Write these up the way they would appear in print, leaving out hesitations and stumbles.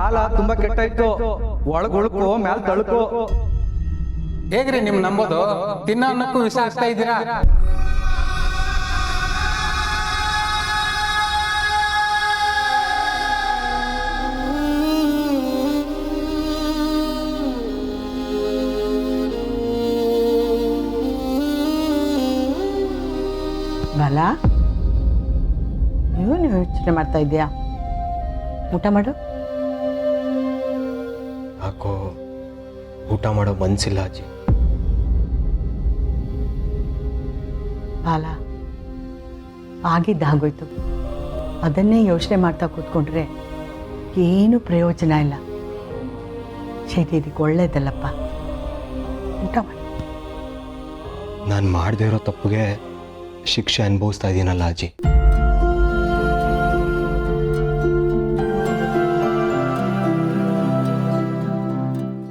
ಕಾಲ ತುಂಬಾ ಕೆಟ್ಟಾಯ್ತು. ಒಳಗ್ ಉಳ್ಕೋ ಮ್ಯಾಲ್ ತಳ್ಕೋ. ಹೇಗ್ರಿ ನಿಮ್ ನಂಬೋದು? ತಿನ್ನೋ ಅನ್ನಕ್ಕೂ ವಿಷ ಆಗ್ತಾ ಇದ್ದೀರಾ? ಬಾಲ, ಏನು ಯೋಚನೆ ಮಾಡ್ತಾ ಇದೆಯಾ? ಊಟ ಮಾಡು. ಯಾಕೋ ಊಟ ಮಾಡೋ ಮನ್ಸಿಲ್ಲ ಅಜ್ಜಿ. ಬಾಲ, ಆಗಿದ್ದಾಗೋಯ್ತು. ಅದನ್ನೇ ಯೋಚನೆ ಮಾಡ್ತಾ ಕೂತ್ಕೊಂಡ್ರೆ ಏನು ಪ್ರಯೋಜನ ಇಲ್ಲ. ಶರೀರಕ್ಕೆ ಒಳ್ಳೇದಲ್ಲಪ್ಪ. ಊಟ ಮಾಡಿ. ನಾನು ಮಾಡದೇ ಇರೋ ತಪ್ಪಿಗೆ ಶಿಕ್ಷೆ ಅನುಭವಿಸ್ತಾ ಇದ್ದೀನಲ್ಲ ಅಜ್ಜಿ.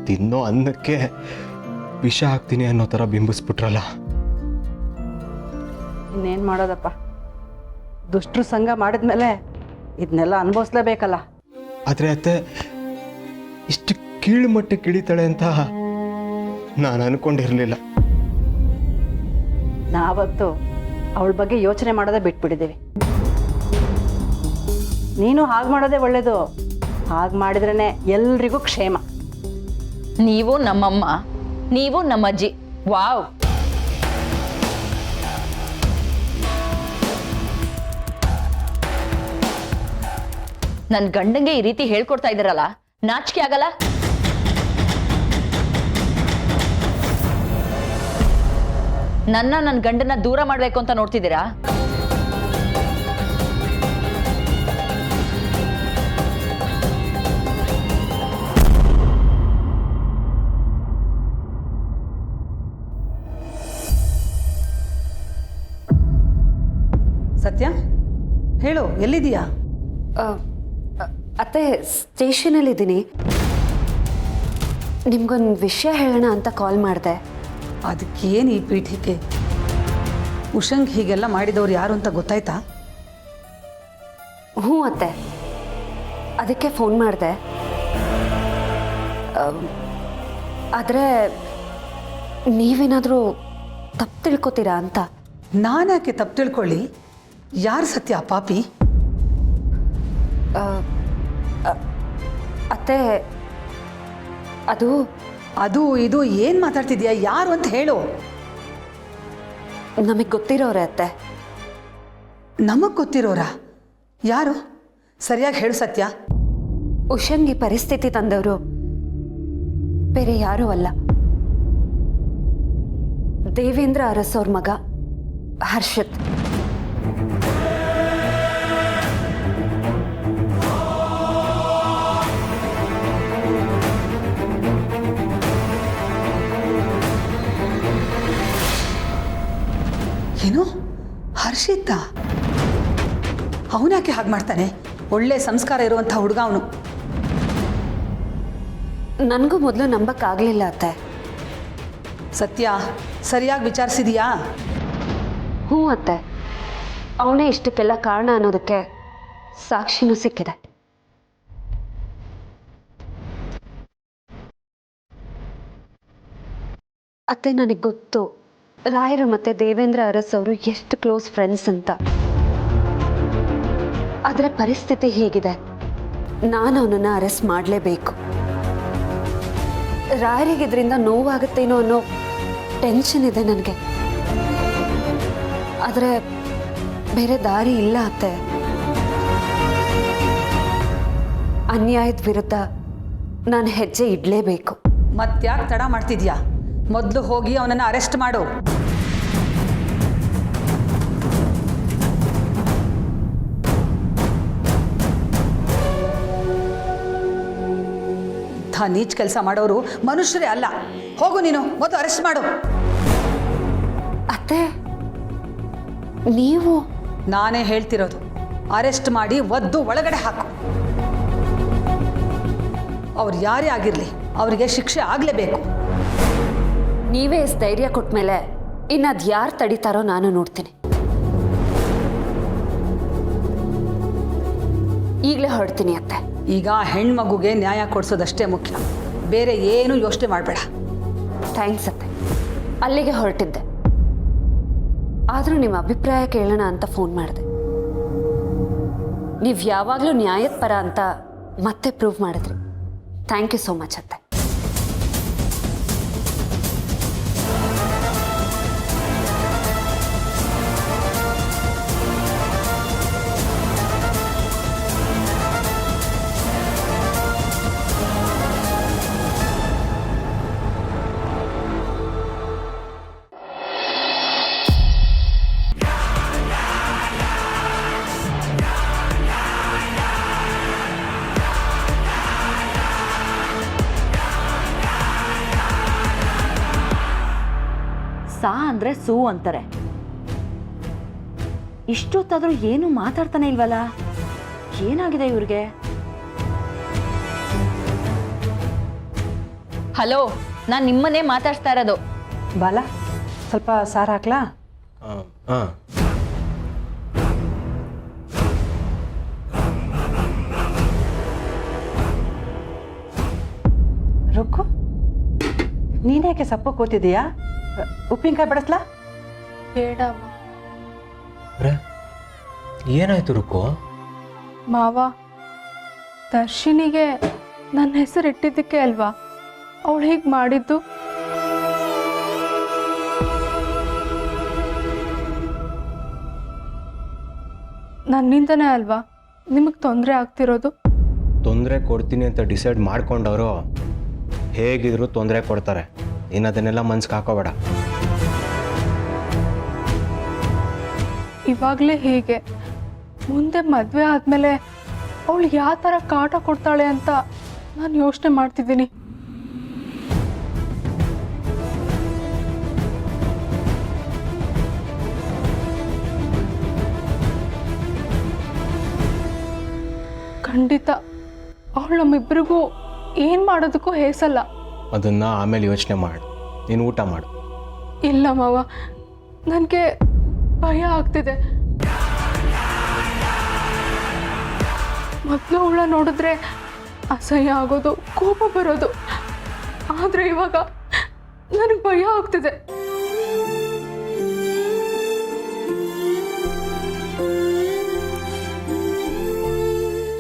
ತಿನ್ನೋ ಅನ್ನಕ್ಕೆ ವಿಷ ಹಾಕ್ತೀನಿ ಅನ್ನೋ ಥರ ಬಿಂಬಿಸ್ಬಿಟ್ರಲ್ಲ. ಇನ್ನೇನು ಮಾಡೋದಪ್ಪ, ದುಷ್ಟರು ಸಂಘ ಮಾಡಿದ್ಮೇಲೆ ಇದನ್ನೆಲ್ಲ ಅನುಭವಿಸ್ಲೇಬೇಕಲ್ಲ. ಆದರೆ ಅತ್ತೆ ಇಷ್ಟು ಕೀಳು ಮಟ್ಟಕ್ಕೆ ಇಳಿತಾಳೆ ಅಂತ ನಾನು ಅನ್ಕೊಂಡಿರಲಿಲ್ಲ. ನಾವತ್ತು ಅವಳ ಬಗ್ಗೆ ಯೋಚನೆ ಮಾಡೋದೇ ಬಿಟ್ಬಿಟ್ಟಿದ್ದೀವಿ. ನೀನು ಹಾಗೆ ಮಾಡೋದೇ ಒಳ್ಳೇದು. ಹಾಗೆ ಮಾಡಿದ್ರೇ ಎಲ್ರಿಗೂ ಕ್ಷೇಮ. ನೀವು ನಮ್ಮಮ್ಮ, ನೀವು ನಮ್ಮಜ್ಜಿ. ವಾವ್! ನನ್ ಗಂಡಂಗೆ ಈ ರೀತಿ ಹೇಳ್ಕೊಡ್ತಾ ಇದ್ದೀರಲ್ಲ, ನಾಚಿಕೆ ಆಗಲ್ಲ? ನನ್ನ ಗಂಡನ ದೂರ ಮಾಡ್ಬೇಕು ಅಂತ ನೋಡ್ತಿದ್ದೀರಾ? ಸತ್ಯ, ಹೇಳು, ಎಲ್ಲಿದೀಯಾ? ಅತ್ತೆ, ಸ್ಟೇಷನಲ್ಲಿದ್ದೀನಿ. ನಿಮ್ಗೊಂದು ವಿಷಯ ಹೇಳೋಣ ಅಂತ ಕಾಲ್ ಮಾಡಿದೆ. ಅದಕ್ಕೇನು ಈ ಪೀಠಿಕೆ? ಉಷಂಗ್ ಹೀಗೆಲ್ಲ ಮಾಡಿದವ್ರು ಯಾರು ಅಂತ ಗೊತ್ತಾಯ್ತಾ? ಹ್ಞೂ ಅತ್ತೆ, ಅದಕ್ಕೆ ಫೋನ್ ಮಾಡಿದೆ. ಆದರೆ ನೀವೇನಾದರೂ ತಪ್ಪು ತಿಳ್ಕೊತೀರಾ ಅಂತ. ನಾನ್ಯಾಕೆ ತಪ್ಪು ತಿಳ್ಕೊಳ್ಳಿ? ಯಾರು ಸತ್ಯ ಪಾಪಿ? ಅತ್ತೆ, ಅದು ಅದು ಇದು ಏನು ಮಾತಾಡ್ತಿದ್ಯಾ? ಯಾರು ಅಂತ ಹೇಳು. ನಮಗೆ ಗೊತ್ತಿರೋರೆ ಅತ್ತೆ. ನಮಗೆ ಗೊತ್ತಿರೋರ? ಯಾರು? ಸರಿಯಾಗಿ ಹೇಳು ಸತ್ಯ. ಉಷಂಗಿ ಪರಿಸ್ಥಿತಿ ತಂದವರು ಬೇರೆ ಯಾರೂ ಅಲ್ಲ, ದೇವೇಂದ್ರ ಅರಸವ್ರ ಮಗ ಹರ್ಷಿತ್. ಏನು? ಹರ್ಷಿತ? ಅವನ್ಯಾಕೆ ಹಾಗೆ ಮಾಡ್ತಾನೆ? ಒಳ್ಳೆ ಸಂಸ್ಕಾರ ಇರುವಂಥ ಹುಡುಗ ಅವನು. ನನಗೂ ಮೊದಲು ನಂಬಕ್ಕಾಗಲಿಲ್ಲ ಅತ್ತೆ. ಸತ್ಯ, ಸರಿಯಾಗಿ ವಿಚಾರಿಸಿದೀಯಾ? ಹ್ಞೂ ಅತ್ತೆ, ಅವನೇ ಇಷ್ಟಕ್ಕೆಲ್ಲ ಕಾರಣ ಅನ್ನೋದಕ್ಕೆ ಸಾಕ್ಷಿನೂ ಸಿಕ್ಕಿದೆ. ಅತ್ತೆ, ನನಗೆ ಗೊತ್ತು ರಾಯರು ಮತ್ತು ದೇವೇಂದ್ರ ಅರಸ್ ಅವರು ಎಷ್ಟು ಕ್ಲೋಸ್ ಫ್ರೆಂಡ್ಸ್ ಅಂತ. ಆದರೆ ಪರಿಸ್ಥಿತಿ ಹೀಗಿದೆ, ನಾನು ಅವನನ್ನು ಅರೆಸ್ಟ್ ಮಾಡಲೇಬೇಕು. ರಾಯರಿಗೆ ಇದರಿಂದ ನೋವಾಗುತ್ತೇನೋ ಅನ್ನೋ ಟೆನ್ಷನ್ ಇದೆ ನನಗೆ. ಆದರೆ ಬೇರೆ ದಾರಿ ಇಲ್ಲ ಅತ್ತೆ. ಅನ್ಯಾಯದ ವಿರುದ್ಧ ನಾನು ಹೆಜ್ಜೆ ಇಡಲೇಬೇಕು. ಮತ್ತ್ಯಾಕೆ ತಡ ಮಾಡ್ತಿದ್ಯಾ? ಮೊದಲು ಹೋಗಿ ಅವನನ್ನು ಅರೆಸ್ಟ್ ಮಾಡು. ಇಂಥ ನೀಚ್ ಕೆಲಸ ಮಾಡೋರು ಮನುಷ್ಯರೇ ಅಲ್ಲ. ಹೋಗು ನೀನು, ಮೊದಲು ಅರೆಸ್ಟ್ ಮಾಡು. ಅತ್ತೆ, ನೀವು? ನಾನೇ ಹೇಳ್ತಿರೋದು, ಅರೆಸ್ಟ್ ಮಾಡಿ ಒದ್ದು ಒಳಗಡೆ ಹಾಕು. ಅವ್ರು ಯಾರೇ ಆಗಿರಲಿ, ಅವರಿಗೆ ಶಿಕ್ಷೆ ಆಗಲೇಬೇಕು. ನೀವೇ ಧೈರ್ಯ ಕೊಟ್ಟ ಮೇಲೆ ಇನ್ನದು ಯಾರು ತಡೀತಾರೋ ನಾನು ನೋಡ್ತೀನಿ. ಈಗಲೇ ಹೊರಡ್ತೀನಿ ಅತ್ತೆ. ಈಗ ಹೆಣ್ಮಗುಗೆ ನ್ಯಾಯ ಕೊಡಿಸೋದಷ್ಟೇ ಮುಖ್ಯ, ಬೇರೆ ಏನು ಯೋಚನೆ ಮಾಡಬೇಡ. ಥ್ಯಾಂಕ್ಸ್ ಅತ್ತೆ. ಅಲ್ಲಿಗೆ ಹೊರಟಿದ್ದೆ, ಆದರೂ ನಿಮ್ಮ ಅಭಿಪ್ರಾಯ ಕೇಳೋಣ ಅಂತ ಫೋನ್ ಮಾಡಿದೆ. ನೀವು ಯಾವಾಗಲೂ ನ್ಯಾಯದ ಪರ ಅಂತ ಮತ್ತೆ ಪ್ರೂವ್ ಮಾಡಿದ್ರಿ. ಥ್ಯಾಂಕ್ ಯು ಸೋ ಮಚ್ ಅತ್ತೆ. ಸಾ ಅಂದ್ರೆ ಸೂ ಅಂತಾರೆ. ಇಷ್ಟೊತ್ತಾದ್ರೂ ಏನು ಮಾತಾಡ್ತಾನೆ ಇಲ್ವಲ್ಲ, ಏನಾಗಿದೆ ಇವ್ರಿಗೆ? ಹಲೋ, ನಾನ್ ನಿಮ್ಮನ್ನೇ ಮಾತಾಡ್ತಾ ಇರೋದು. ಬಾಲ, ಸ್ವಲ್ಪ ಸಾರು ಹಾಕ್ಲಾ? ಹಾಂ ರುಕ್ಕು, ನೀನೇಕೆ ಸಪ್ಪು ಕೂತಿದೀಯಾ? ಉಪ್ಪಿನಕಾಯಿ ಬಡಿಸ್ಲಾ? ಬೇಡ ರೇ, ಏನಾಯ್ತು ರುಕ್ಕು? ಮಾವ, ದರ್ಶಿನಿಗೆ ನನ್ನ ಹೆಸರು ಇಟ್ಟಿದ್ದಕ್ಕೆ ಅಲ್ವಾ ಅವಳು ಹೀಗೆ ಮಾಡಿದ್ದು? ನನ್ನಿಂದನೇ ಅಲ್ವಾ ನಿಮಗೆ ತೊಂದರೆ ಆಗ್ತಿರೋದು? ತೊಂದರೆ ಕೊಡ್ತೀನಿ ಅಂತ ಡಿಸೈಡ್ ಮಾಡ್ಕೊಂಡವರು ಹೇಗಿದ್ರು ತೊಂದರೆ ಕೊಡ್ತಾರೆ. ಇನ್ನು ಅದನ್ನೆಲ್ಲ ಮನ್ಸಿಗೆ ಹಾಕೋಬೇಡ. ಇವಾಗಲೇ ಹೀಗೆ, ಮುಂದೆ ಮದುವೆ ಆದಮೇಲೆ ಅವಳು ಯಾವ ಥರ ಕಾಟ ಕೊಡ್ತಾಳೆ ಅಂತ ನಾನು ಯೋಚನೆ ಮಾಡ್ತಿದ್ದೀನಿ. ಖಂಡಿತ ಅವಳು ನಮ್ಮಿಬ್ಬರಿಗೂ ಏನು ಮಾಡೋದಕ್ಕೂ ಹೇಸಲ್ಲ. ಅದನ್ನು ಆಮೇಲೆ ಯೋಚನೆ ಮಾಡು. ನೀನು ಊಟ ಮಾಡು. ಇಲ್ಲ ಮಾವ, ನನಗೆ ಭಯ ಆಗ್ತಿದೆ. ಮೊದಲು ಅವಳ ನೋಡಿದ್ರೆ ಅಸಹ್ಯ ಆಗೋದು, ಕೋಪ ಬರೋದು. ಆದರೆ ಇವಾಗ ನನಗೆ ಭಯ ಆಗ್ತಿದೆ.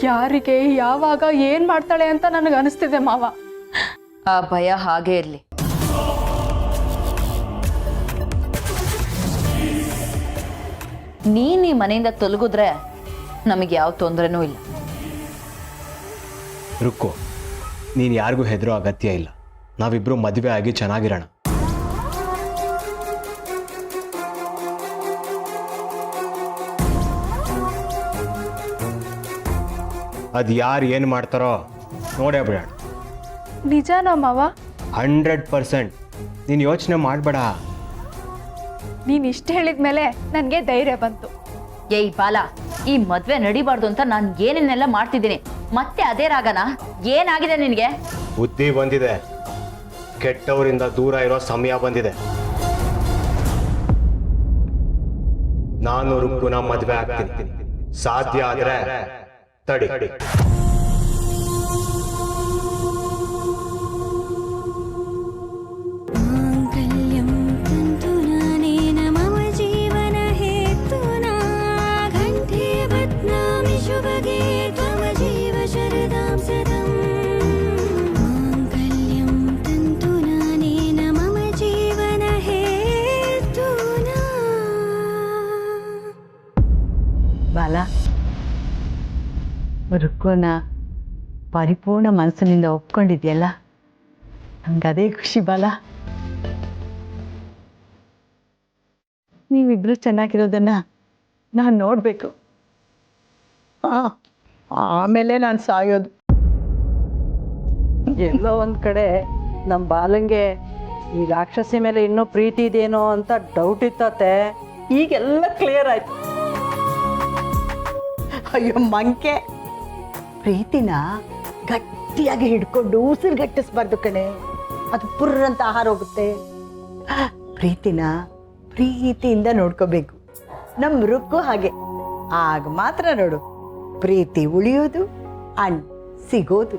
ಯಾರಿಗೆ ಯಾವಾಗ ಏನು ಮಾಡ್ತಾಳೆ ಅಂತ ನನಗೆ ಅನಿಸ್ತಿದೆ ಮಾವ. ಆ ಭಯ ಹಾಗೇ ಇರ್ಲಿ. ನೀನ್ ಈ ಮನೆಯಿಂದ ತೊಲಗಿದ್ರೆ ನಮಗೆ ಯಾವ ತೊಂದರೆನೂ ಇಲ್ಲ. ರುಕ್ಕು, ನೀನು ಯಾರಿಗೂ ಹೆದರೋ ಅಗತ್ಯ ಇಲ್ಲ. ನಾವಿಬ್ಬರು ಮದುವೆ ಆಗಿ ಚೆನ್ನಾಗಿರೋಣ. ಅದು ಯಾರು ಏನು ಮಾಡ್ತಾರೋ ನೋಡೇ ಬಿಡೋಣ. ನಿಜನಾ ಮಾವ? 100%. ನೀನು ಯೋಚನೆ ಮಾಡಬೇಡ. ನೀನು ಇಷ್ಟು ಹೇಳಿದ ಮೇಲೆ ನನಗೆ ಧೈರ್ಯ ಬಂತು. ಏಯ್ ಬಾಲ, ಈ ಮದ್ವೆ ನಡಿಬಾರ್ದು ಅಂತ ನಾನು ಏನೇನೆಲ್ಲ ಮಾಡ್ತಿದ್ದೀನಿ, ಮತ್ತೆ ಅದೇ ರಾಗನ? ಏನಾಗಿದೆ ನಿನಗೆ? ಬುದ್ಧಿ ಬಂದಿದೆ, ಕೆಟ್ಟವರಿಂದ ದೂರ ಇರೋ ಸಮಯ ಬಂದಿದೆ. ನಾನು ರುಕ್ಕುನ ಮದುವೆ ಆಗ್ತೀನಿ. ಸಾಧ್ಯ ಆದ್ರೆ ತಡಿ. ಬಾಲ, ರುಕ್ಕುನ ಪರಿಪೂರ್ಣ ಮನಸ್ಸಿನಿಂದ ಒಪ್ಕೊಂಡಿದ್ಯಲ್ಲ, ನಂಗೆ ಅದೇ ಖುಷಿ ಬಾಲ. ನೀವಿಬ್ರು ಚೆನ್ನಾಗಿರೋದನ್ನ ನಾನು ನೋಡಬೇಕು. ಆಮೇಲೆ ನಾನು ಸಾಯೋದು. ಎಲ್ಲೋ ಒಂದು ಕಡೆ ನಮ್ಮ ಬಾಲಂಗೆ ಈ ರಾಕ್ಷಸಿ ಮೇಲೆ ಇನ್ನೂ ಪ್ರೀತಿ ಇದೆಯೇನೋ ಅಂತ ಡೌಟ್ ಇತ್ತತೆ. ಈಗೆಲ್ಲ ಕ್ಲಿಯರ್ ಆಯ್ತು. ಅಯ್ಯೋ ಮಂಕೆ, ಪ್ರೀತಿನ ಗಟ್ಟಿಯಾಗಿ ಹಿಡ್ಕೊಂಡು ಉಸಿರುಗಟ್ಟಿಸ್ಬಾರ್ದು ಕಣೆ, ಅದು ಪುರ್ರಂತ ಆಹಾರ ಹೋಗುತ್ತೆ. ಪ್ರೀತಿನ ಪ್ರೀತಿಯಿಂದ ನೋಡ್ಕೋಬೇಕು. ನಮ್ಮ ರುಕ್ಕು ಹಾಗೆ. ಆಗ ಮಾತ್ರ ನೋಡು ಪ್ರೀತಿ ಉಳಿಯೋದು ಅಂಡ್ ಸಿಗೋದು.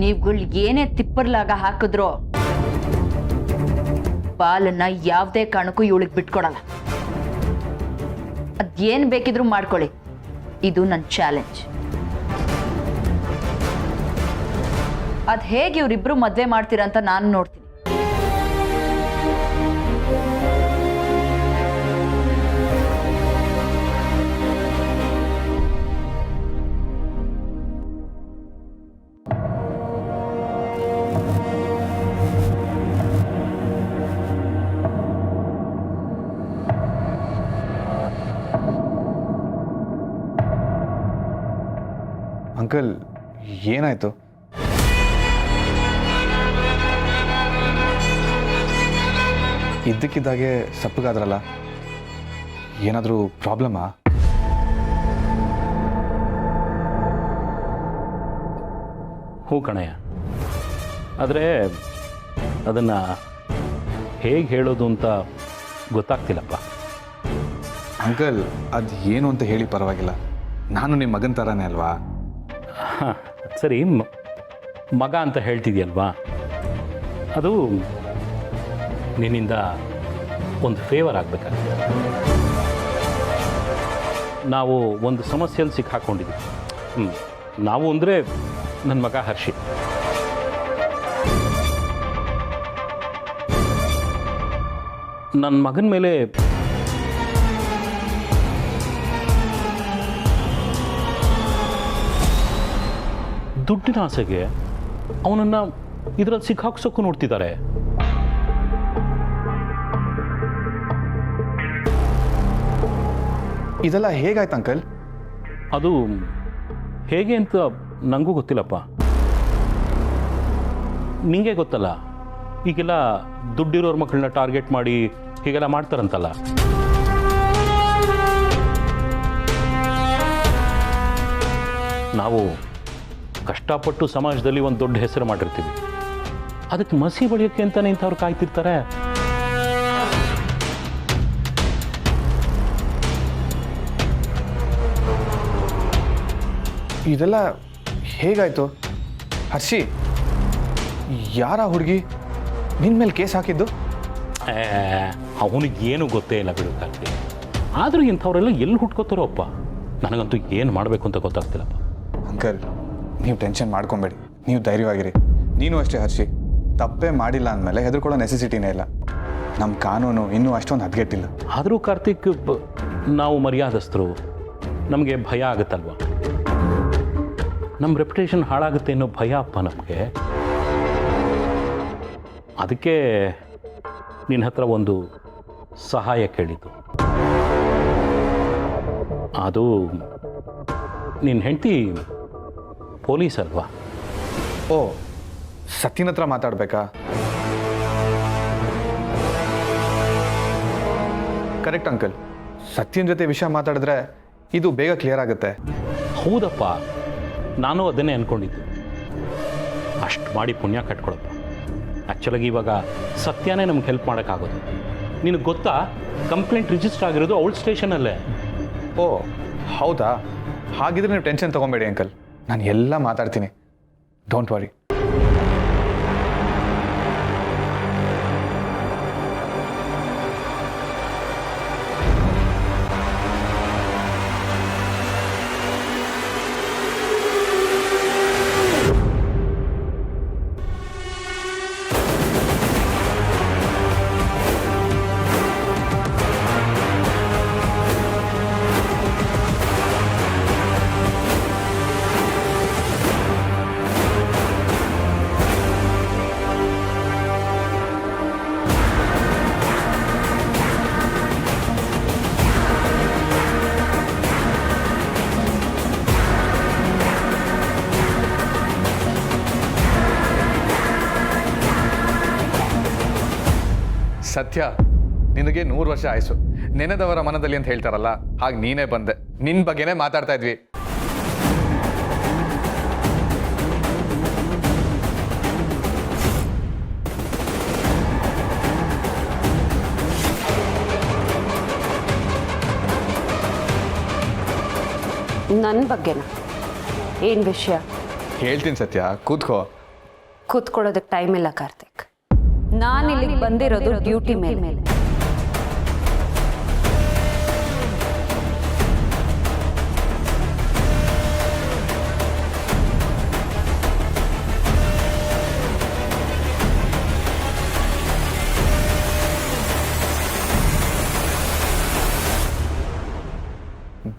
ನೀವುಗಳು ಏನೇ ತಿಪ್ಪರ್ಲಾಗ ಹಾಕಿದ್ರೋ ಬಾಲನ್ನ ಯಾವುದೇ ಕಾರಣಕ್ಕೂ ಇವಳಿಗೆ ಬಿಟ್ಕೊಡಲ್ಲ. ಅದೇನ್ ಬೇಕಿದ್ರು ಮಾಡ್ಕೊಳ್ಳಿ, ಇದು ನನ್ನ ಚಾಲೆಂಜ್. ಅದ್ ಹೇಗೆ ಇವ್ರಿಬ್ರು ಮದ್ವೆ ಮಾಡ್ತೀರಂತ ನಾನು ನೋಡ್ತೀನಿ. ಅಂಕಲ್ ಏನಾಯ್ತು? ಇದ್ದಕ್ಕಿದ್ದಾಗೆ ಸಪ್ಪಗಾದ್ರಲ್ಲ, ಏನಾದರೂ ಪ್ರಾಬ್ಲಮಾ? ಹ್ಞೂ ಕಣಯ್ಯ, ಆದರೆ ಅದನ್ನು ಹೇಗೆ ಹೇಳೋದು ಅಂತ ಗೊತ್ತಾಗ್ತಿಲ್ಲಪ್ಪ. ಅಂಕಲ್ ಅದು ಏನು ಅಂತ ಹೇಳಿ ಪರವಾಗಿಲ್ಲ, ನಾನು ನಿಮ್ಮ ಮಗನ ಥರನೇ ಅಲ್ವಾ? ಹಾಂ ಸರಿ, ಮಗ ಅಂತ ಹೇಳ್ತಿದ್ಯಲ್ವಾ, ಅದು ನಿನ್ನಿಂದ ಒಂದು ಫೇವರ್ ಆಗಬೇಕಾಗಿದೆ. ನಾವು ಒಂದು ಸಮಸ್ಯೆಯಲ್ಲಿ ಸಿಕ್ಕಾಕೊಂಡಿದ್ವಿ. ನಾವು ಅಂದರೆ ನನ್ನ ಮಗ ಹರ್ಷಿ. ನನ್ನ ಮಗನ ಮೇಲೆ ದುಡ್ಡಿನ ಆಸೆಗೆ ಅವನನ್ನು ಇದರಲ್ಲಿ ಸಿಕ್ಕಾಕ್ಸೋಕ್ಕೂ ನೋಡ್ತಿದ್ದಾರೆ. ಇದೆಲ್ಲ ಹೇಗಾಯ್ತು ಅಂಕಲ್? ಅದು ಹೇಗೆ ಅಂತ ನನಗೂ ಗೊತ್ತಿಲ್ಲಪ್ಪ. ನಿಂಗೆ ಗೊತ್ತಲ್ಲ, ಈಗೆಲ್ಲ ದುಡ್ಡಿರೋರ ಮಕ್ಕಳನ್ನ ಟಾರ್ಗೆಟ್ ಮಾಡಿ ಹೀಗೆಲ್ಲ ಮಾಡ್ತಾರಂತಲ್ಲ. ನಾವು ಕಷ್ಟಪಟ್ಟು ಸಮಾಜದಲ್ಲಿ ಒಂದು ದೊಡ್ಡ ಹೆಸರು ಮಾಡಿರ್ತೀವಿ, ಅದಕ್ಕೆ ಮಸಿ ಬಳಿಯೋಕ್ಕೆ ಅಂತಾನೆ ಇಂಥವ್ರು ಕಾಯ್ತಿರ್ತಾರೆ. ಇದೆಲ್ಲ ಹೇಗಾಯ್ತು? ಹರ್ಷಿ, ಯಾರ ಹುಡುಗಿ ನಿನ್ನ ಮೇಲೆ ಕೇಸ್ ಹಾಕಿದ್ದು? ಅವನಿಗೆ ಏನು ಗೊತ್ತೇ ಇಲ್ಲ ಬಿಡು ಕಾರ್ತಿ. ಆದರೂ ಇಂಥವರೆಲ್ಲ ಎಲ್ಲಿ ಹುಟ್ಕೋತಾರೋ ಅಪ್ಪ, ನನಗಂತೂ ಏನು ಮಾಡಬೇಕು ಅಂತ ಗೊತ್ತಾಗ್ತಿಲ್ಲಪ್ಪ. ಅಂಕಲ್ ನೀವು ಟೆನ್ಷನ್ ಮಾಡ್ಕೊಬೇಡಿ, ನೀವು ಧೈರ್ಯವಾಗಿರಿ. ನೀನು ಅಷ್ಟೇ ಹರ್ಷಿ, ತಪ್ಪೇ ಮಾಡಿಲ್ಲ ಅಂದಮೇಲೆ ಹೆದರ್ಕೊಳ್ಳೋ ನೆಸೆಸಿಟಿನೇ ಇಲ್ಲ. ನಮ್ಮ ಕಾನೂನು ಇನ್ನೂ ಅಷ್ಟೊಂದು ಹದ್ಗೆಟ್ಟಿಲ್ಲ. ಆದರೂ ಕಾರ್ತಿಕ್, ನಾವು ಮರ್ಯಾದಸ್ಥರು, ನಮಗೆ ಭಯ ಆಗುತ್ತಲ್ವ, ನಮ್ಮ ರೆಪ್ಯುಟೇಷನ್ ಹಾಳಾಗುತ್ತೆ ಅನ್ನೋ ಭಯ ಅಪ್ಪ ನಮಗೆ. ಅದಕ್ಕೆ ನಿನ್ನ ಹತ್ರ ಒಂದು ಸಹಾಯ ಕೇಳಿದ್ದು. ಅದು ನಿನ್ನ ಹೆಂಡತಿ ಪೊಲೀಸ್ ಅಲ್ವಾ? ಓ, ಸತ್ಯನ ಹತ್ರ ಮಾತಾಡಬೇಕಾ? ಕರೆಕ್ಟ್ ಅಂಕಲ್, ಸತ್ಯನ ಜೊತೆ ವಿಷಯ ಮಾತಾಡಿದ್ರೆ ಇದು ಬೇಗ ಕ್ಲಿಯರ್ ಆಗುತ್ತೆ. ಹೌದಪ್ಪ, ನಾನು ಅದನ್ನೇ ಅಂದ್ಕೊಂಡಿದ್ದು. ಅಷ್ಟು ಮಾಡಿ ಪುಣ್ಯ ಕಟ್ಕೊಳಪ್ಪ. ಆ್ಯಕ್ಚುಲಾಗಿ ಇವಾಗ ಸತ್ಯನೇ ನಮ್ಗೆ ಹೆಲ್ಪ್ ಮಾಡೋಕ್ಕಾಗೋದು. ನಿನಗೆ ಗೊತ್ತಾ, ಕಂಪ್ಲೇಂಟ್ ರಿಜಿಸ್ಟರ್ ಆಗಿರೋದು ಔಲ್ಡ್ ಸ್ಟೇಷನಲ್ಲೇ. ಓ ಹೌದಾ? ಹಾಗಿದ್ರೆ ನೀವು ಟೆನ್ಷನ್ ತೊಗೊಬೇಡಿ ಅಂಕಲ್, ನಾನು ಎಲ್ಲ ಮಾತಾಡ್ತೀನಿ, ಡೋಂಟ್ ವರಿ. ಸತ್ಯ, ನಿನಗೆ 100 ವರ್ಷ ಆಯ್ಸು. ನೆನೆದವರ ಮನದಲ್ಲಿ ಅಂತ ಹೇಳ್ತಾರಲ್ಲ, ಹಾಗೆ ನೀನೇ ಬಂದೆ. ನಿನ್ನ ಬಗ್ಗೆನೇ ಮಾತಾಡ್ತಾ ಇದ್ವಿ. ನನ್ನ ಬಗ್ಗೆನ ಏನು ವಿಷಯ? ಹೇಳ್ತೀನಿ ಸತ್ಯ, ಕೂತ್ಕೋ. ಕೂತ್ಕೊಳ್ಳೋದಕ್ಕೆ ಟೈಮ್ ಇಲ್ಲ ಕಾರ್ತಿಕ್. ನಾನು ಇಲ್ಲಿಗೆ ಬಂದಿರೋದು ಡ್ಯೂಟಿ ಮೇಲೆ.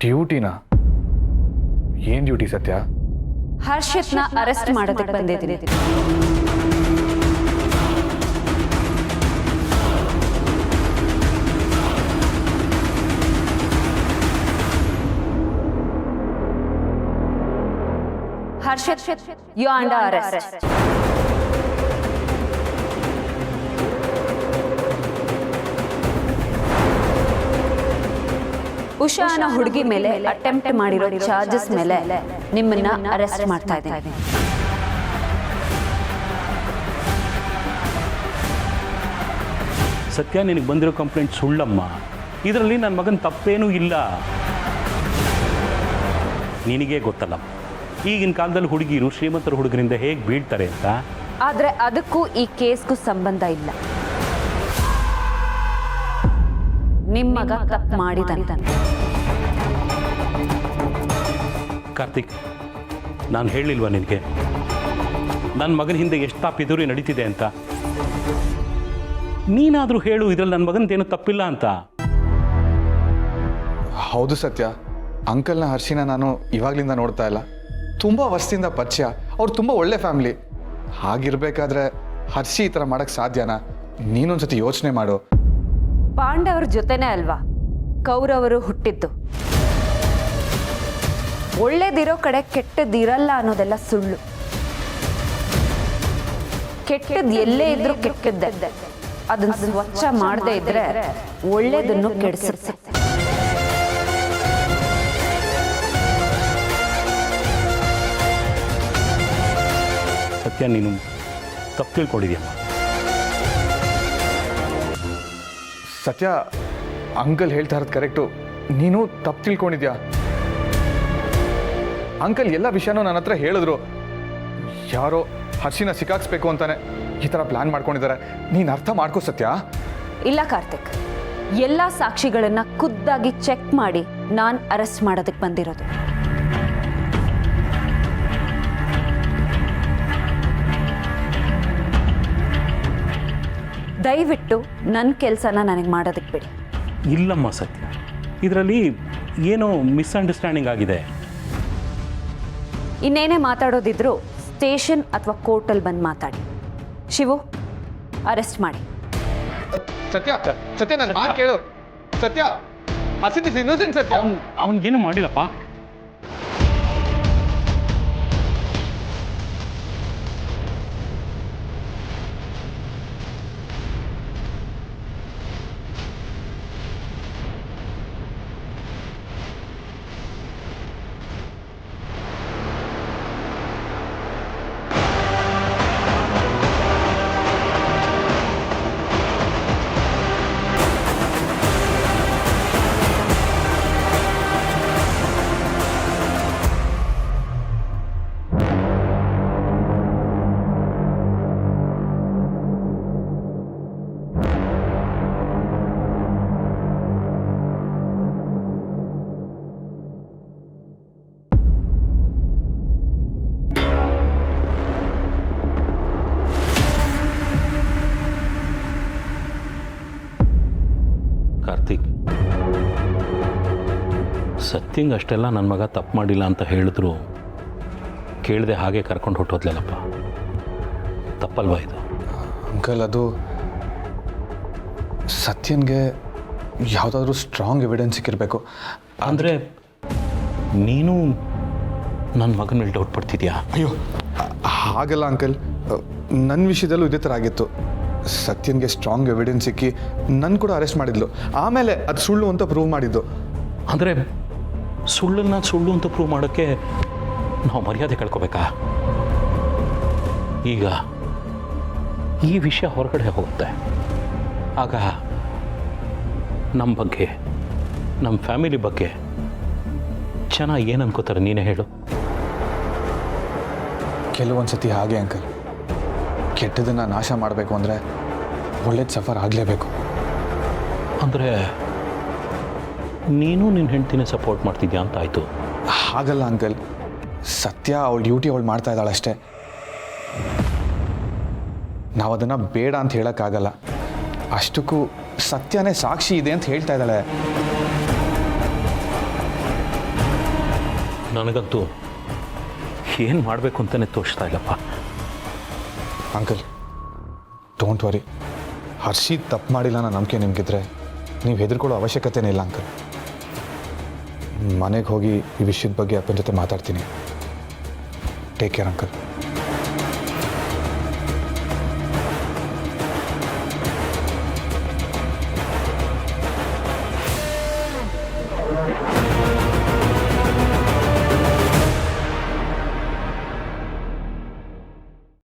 ಡ್ಯೂಟಿನಾ? ಏನು ಡ್ಯೂಟಿ ಸತ್ಯ? ಹರ್ಷಿತ್ನ ಅರೆಸ್ಟ್ ಮಾಡೋದಕ್ಕೆ ಬಂದಿದ್ದೀನಿ. Harshit, you are under arrest. Usha ಅನ್ನೋ ಹುಡುಗಿ ಮೇಲೆ ಅಟೆಂಪ್ಟ್ ಮಾಡಿರೋ ಚಾರ್ಜಸ್ ಮೇಲೆ ನಿಮ್ಮನ್ನ ಅರೆಸ್ಟ್ ಮಾಡ್ತಾ ಇದ್ದೀನಿ. ಸತ್ಯ, ನಿನಗೆ ಬಂದಿರೋ ಕಂಪ್ಲೇಂಟ್ ಸುಳ್ಳಮ್ಮ. ಇದರಲ್ಲಿ ನನ್ನ ಮಗನ ತಪ್ಪೇನೂ ಇಲ್ಲ. ನಿನಗೇ ಗೊತ್ತಲ್ಲ ಈಗಿನ ಕಾಲದಲ್ಲಿ ಹುಡುಗಿರು ಶ್ರೀಮಂತರ ಹುಡುಗರಿಂದ ಹೇಗೆ ಬೀಳ್ತಾರೆ ಅಂತ. ಆದ್ರೆ ಅದಕ್ಕೂ ಈ ಕೇಸ್ಗೂ ಸಂಬಂಧ ಇಲ್ಲ. ನಿಮ್ಮ ಮಗ ತಪ್ಪು ಮಾಡಿದಂತಾನೆ. ಕಾರ್ತಿಕ್, ನಾನು ಹೇಳಿಲ್ವಾ ನಿನಗೆ ನನ್ನ ಮಗನ ಹಿಂದೆ ಎಷ್ಟು ತಾಪಿದೂರಿ ನಡೀತಿದೆ ಅಂತ? ನೀನಾದರೂ ಹೇಳು, ಇದರಲ್ಲಿ ನನ್ನ ಮಗನದೇನು ತಪ್ಪಿಲ್ಲ ಅಂತ. ಹೌದು ಸತ್ಯ, ಅಂಕಲ್ನ ಹರ್ಷಿನ ನಾನು ಇವಾಗಲಿಂದ ನೋಡ್ತಾ ಇಲ್ಲ. ತುಂಬ ವರ್ಷದಿಂದ ಪರಿಚಯ, ಅವ್ರು ತುಂಬ ಒಳ್ಳೆ ಫ್ಯಾಮಿಲಿ. ಹಾಗಿರ್ಬೇಕಾದ್ರೆ ಹರ್ಷಿ ಈ ಥರ ಮಾಡೋಕ್ಕೆ ಸಾಧ್ಯನಾ? ನೀನೊಂದ್ಸತಿ ಯೋಚನೆ ಮಾಡು. ಪಾಂಡವರ ಜೊತೆನೇ ಅಲ್ವಾ ಕೌರವರು ಹುಟ್ಟಿದ್ದು. ಒಳ್ಳೇದಿರೋ ಕಡೆ ಕೆಟ್ಟದಿರಲ್ಲ ಅನ್ನೋದೆಲ್ಲ ಸುಳ್ಳು. ಕೆಟ್ಟದ್ದು ಎಲ್ಲೇ ಇದ್ರೂ ಕೆಟ್ಟದ್ದೆ. ಅದನ್ನ ಸ್ವಚ್ಛ ಮಾಡದೇ ಇದ್ರೆ ಒಳ್ಳೇದನ್ನು ಕೆಡಿಸುತ್ತೆ. ಸತ್ಯ, ನೀನು ತಪ್ಪು ತಿಳ್ಕೊಂಡಿದ್ಯಮ್ಮ. ಸತ್ಯ, ಅಂಕಲ್ ಹೇಳ್ತಾ ಇರೋದು ಕರೆಕ್ಟು. ನೀನು ತಪ್ಪು ತಿಳ್ಕೊಂಡಿದ್ಯಾ? ಅಂಕಲ್ ಎಲ್ಲ ವಿಷಯನೂ ನನ್ನ ಹತ್ರ ಹೇಳಿದ್ರು. ಯಾರೋ ಹರ್ಷಿನ ಸಿಕ್ಕಾಕ್ಸ್ಬೇಕು ಅಂತಾನೆ ಈ ಥರ ಪ್ಲಾನ್ ಮಾಡ್ಕೊಂಡಿದ್ದಾರೆ. ನೀನು ಅರ್ಥ ಮಾಡ್ಕೋ ಸತ್ಯ. ಇಲ್ಲ ಕಾರ್ತಿಕ್, ಎಲ್ಲ ಸಾಕ್ಷಿಗಳನ್ನ ಖುದ್ದಾಗಿ ಚೆಕ್ ಮಾಡಿ ನಾನು ಅರೆಸ್ಟ್ ಮಾಡೋದಕ್ಕೆ ಬಂದಿರೋದು. ದಯವಿಟ್ಟು ನನ್ನ ಕೆಲಸನ ನನಗೆ ಮಾಡೋದಕ್ಕೆ ಬಿಡಿ. ಇಲ್ಲಮ್ಮ ಸತ್ಯ, ಇದರಲ್ಲಿ ಏನೋ ಮಿಸ್ಅಂಡರ್ಸ್ಟ್ಯಾಂಡಿಂಗ್ ಆಗಿದೆ. ಇನ್ನೇನೇ ಮಾತಾಡೋದಿದ್ರು ಸ್ಟೇಷನ್ ಅಥವಾ ಕೋರ್ಟಲ್ಲಿ ಬಂದು ಮಾತಾಡಿ. ಶಿವು, ಅರೆಸ್ಟ್ ಮಾಡಿ. ಸತ್ಯ, ಸತ್ಯ ನನ್ನ ಮಾತು ಕೇಳು. ಸತ್ಯ, ಹರ್ಷಿತ್ ಇಸ್ ಇನ್ನೋಸೆಂಟ್ ಸತ್ಯ. ಅವನಿಗೇನು ಮಾಡಿಲ್ಲಪ್ಪ. ಕಾರ್ತಿಕ್, ಸತ್ಯಂಗೆ ಅಷ್ಟೆಲ್ಲ ನನ್ನ ಮಗ ತಪ್ಪು ಮಾಡಿಲ್ಲ ಅಂತ ಹೇಳಿದ್ರು ಕೇಳದೆ ಹಾಗೆ ಕರ್ಕೊಂಡು ಹೊಟ್ಟೋದ್ಲಲ್ಲಪ್ಪ. ತಪ್ಪಲ್ವಾ ಇದು? ಅಂಕಲ್, ಅದು ಸತ್ಯನ್ಗೆ ಯಾವುದಾದ್ರೂ ಸ್ಟ್ರಾಂಗ್ ಎವಿಡೆನ್ಸ್ ಸಿಕ್ಕಿರಬೇಕು. ಅಂದರೆ ನೀನು ನನ್ನ ಮಗನ ಮೇಲೆ ಡೌಟ್ ಪಡ್ತಿದ್ಯಾ? ಅಯ್ಯೋ, ಹಾಗಲ್ಲ ಅಂಕಲ್. ನನ್ನ ವಿಷಯದಲ್ಲೂ ಇದೇ ಥರ ಆಗಿತ್ತು. ಸತ್ಯನ್ಗೆ ಸ್ಟ್ರಾಂಗ್ ಎವಿಡೆನ್ಸ್ ಸಿಕ್ಕಿ ನನ್ನ ಕೂಡ ಅರೆಸ್ಟ್ ಮಾಡಿದ್ಲು. ಆಮೇಲೆ ಅದು ಸುಳ್ಳು ಅಂತ ಪ್ರೂವ್ ಮಾಡಿದ್ದು. ಅಂದರೆ ಸುಳ್ಳನ್ನು ಸುಳ್ಳು ಅಂತ ಪ್ರೂವ್ ಮಾಡೋಕ್ಕೆ ನಾವು ಮರ್ಯಾದೆ ಕಳ್ಕೊಬೇಕಾ? ಈಗ ಈ ವಿಷಯ ಹೊರಗಡೆ ಹೋಗುತ್ತೆ. ಆಗ ನಮ್ಮ ಬಗ್ಗೆ, ನಮ್ಮ ಫ್ಯಾಮಿಲಿ ಬಗ್ಗೆ ಜನ ಏನು ಅನ್ಕೋತಾರೆ ನೀನೇ ಹೇಳು. ಕೆಲವೊಂದು ಸತಿ ಹಾಗೆ ಅಂಕಲ್, ಕೆಟ್ಟದನ್ನು ನಾಶ ಮಾಡಬೇಕು ಅಂದರೆ ಒಳ್ಳೇದು ಸಫರ್ ಆಗಲೇಬೇಕು. ಅಂದರೆ ನೀನು ನಿನ್ನ ಹೆಂಡ್ತಿನೇ ಸಪೋರ್ಟ್ ಮಾಡ್ತಿದ್ಯಾ ಅಂತ ಆಯಿತು. ಹಾಗಲ್ಲ ಅಂಕಲ್, ಸತ್ಯ ಅವಳ ಡ್ಯೂಟಿ ಅವಳು ಮಾಡ್ತಾ ಇದ್ದಾಳಷ್ಟೇ. ನಾವು ಅದನ್ನು ಬೇಡ ಅಂತ ಹೇಳೋಕ್ಕಾಗಲ್ಲ. ಅಷ್ಟಕ್ಕೂ ಸತ್ಯನೇ ಸಾಕ್ಷಿ ಇದೆ ಅಂತ ಹೇಳ್ತಾ ಇದ್ದಾಳೆ. ನನಗಂತೂ ಏನು ಮಾಡಬೇಕು ಅಂತಲೇ ತೋರಿಸ್ತಾ ಇಲ್ಲಪ್ಪ. ಅಂಕಲ್ ಡೋಂಟ್ ವರಿ, ಹರ್ಷಿತ್ ತಪ್ಪು ಮಾಡಿಲ್ಲ ಅನ್ನೋ ನಂಬಿಕೆ ನಿಮಗಿದ್ರೆ ನೀವು ಹೆದರ್ಕೊಳ್ಳೋ ಅವಶ್ಯಕತೆನೇ ಇಲ್ಲ ಅಂಕಲ್. ಮನೆಗೆ ಹೋಗಿ ಈ ವಿಷಯದ ಬಗ್ಗೆ ಅಪ್ಪನ ಜೊತೆ ಮಾತಾಡ್ತೀನಿ. Take care uncle.